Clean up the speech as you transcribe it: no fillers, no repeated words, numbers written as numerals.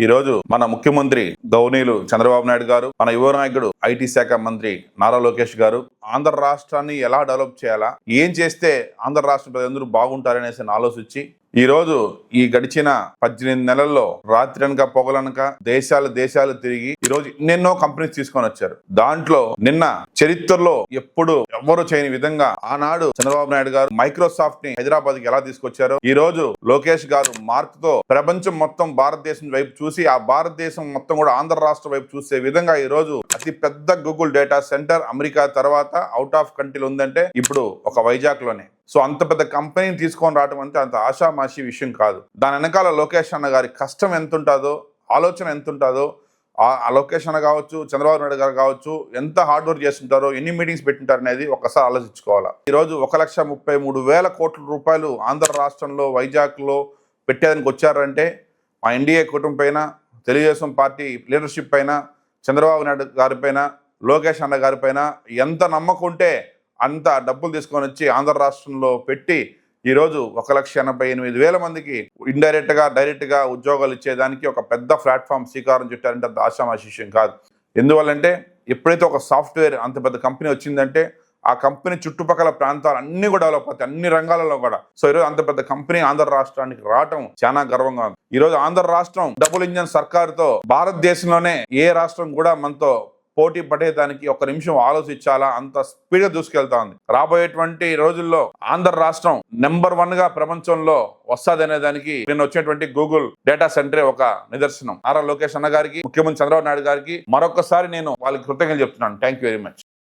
ఈ రోజు మన ముఖ్యమంత్రి గౌనీలు చంద్రబాబు నాయుడు గారు, మన యువ నాయకుడు ఐటీ శాఖ మంత్రి నారా లోకేష్ గారు ఆంధ్ర రాష్ట్రాన్ని ఎలా డెవలప్ చేయాలా, ఏం చేస్తే ఆంధ్ర రాష్ట్ర ప్రజలందరూ బాగుంటారనేసి ఆలోచించి ఈ రోజు ఈ గడిచిన 18 నెలల్లో రాత్రనక పొగలనక దేశాలు తిరిగి ఈ రోజు ఎన్నెన్నో కంపెనీస్ తీసుకొని వచ్చారు. దాంట్లో నిన్న చరిత్రలో ఎప్పుడు ఎవ్వరు చేయని విధంగా ఆనాడు చంద్రబాబు నాయుడు గారు మైక్రోసాఫ్ట్ ని హైదరాబాద్ కి ఎలా తీసుకొచ్చారో ఈ రోజు లోకేష్ గారు మార్క్ తో ప్రపంచం మొత్తం భారతదేశం వైపు చూసి ఆ భారతదేశం మొత్తం కూడా ఆంధ్ర రాష్ట్ర వైపు చూసే విధంగా ఈ రోజు అతి పెద్ద గూగుల్ డేటా సెంటర్ అమెరికా తర్వాత అవుట్ ఆఫ్ కంట్రీలో ఉందంటే ఇప్పుడు ఒక వైజాగ్ లోనే. సో అంత పెద్ద కంపెనీని తీసుకొని రావడం అంటే అంత ఆషామాషి విషయం కాదు. దాని వెనకాల లోకేష్ అన్న గారి కష్టం ఎంత ఉంటుందో, ఆలోచన ఎంత ఉంటుందో, ఆ లోకేష్ అన్న కావచ్చు, చంద్రబాబు నాయుడు గారు కావచ్చు, ఎంత హార్డ్ వర్క్ చేస్తుంటారో, ఎన్ని మీటింగ్స్ పెట్టింటారు అనేది ఒక్కసారి ఆలోచించుకోవాలా. ఈ రోజు 1,33,000 కోట్ల రూపాయలు ఆంధ్ర రాష్ట్రంలో వైజాగ్ లో పెట్టేదానికి వచ్చారంటే మా ఎన్డీఏ కుటుంబం పైన, తెలుగుదేశం పార్టీ లీడర్షిప్ పైన, చంద్రబాబు నాయుడు గారి పైన, లోకేష్ అన్న గారి పైన ఎంత నమ్మకం ఉంటే అంత డబ్బులు తీసుకొని వచ్చి ఆంధ్ర రాష్ట్రంలో పెట్టి ఈరోజు 1,88,000 మందికి ఇండైరెక్ట్ గా డైరెక్ట్ గా ఉద్యోగాలు ఇచ్చేదానికి ఒక పెద్ద ప్లాట్ఫామ్ శ్రీకారం చుట్టారంటే అంత ఆషామాషి విషయం కాదు. ఎందువల్లంటే ఎప్పుడైతే ఒక సాఫ్ట్వేర్ అంత పెద్ద కంపెనీ వచ్చిందంటే ఆ కంపెనీ చుట్టుపక్కల ప్రాంతాలు అన్ని కూడా డెవలప్ అవుతాయి, అన్ని రంగాలలో కూడా. సో ఈరోజు అంత పెద్ద కంపెనీ ఆంధ్ర రాష్ట్రానికి రావటం చాలా గర్వంగా ఉంది. ఈ రోజు ఆంధ్ర రాష్ట్రం డబుల్ ఇంజన్ సర్కారుతో భారతదేశంలోనే ఏ రాష్ట్రం కూడా మనతో పోటీ పడేదానికి ఒక నిమిషం ఆలోచించాలా, అంత స్పీడ్ గా దూసుకెళ్తా ఉంది. రాబోయేటువంటి రోజుల్లో ఆంధ్ర రాష్ట్రం నెంబర్ 1 గా ప్రపంచంలో వస్తుంది అనే దానికి నేను వచ్చేటువంటి గూగుల్ డేటా సెంటరే ఒక నిదర్శనం. నారా లోకేష్ అన్న గారికి, ముఖ్యమంత్రి చంద్రబాబు నాయుడు గారికి మరొకసారి నేను వాళ్ళకి కృతజ్ఞతలు చెప్తున్నాను. Thank you very much.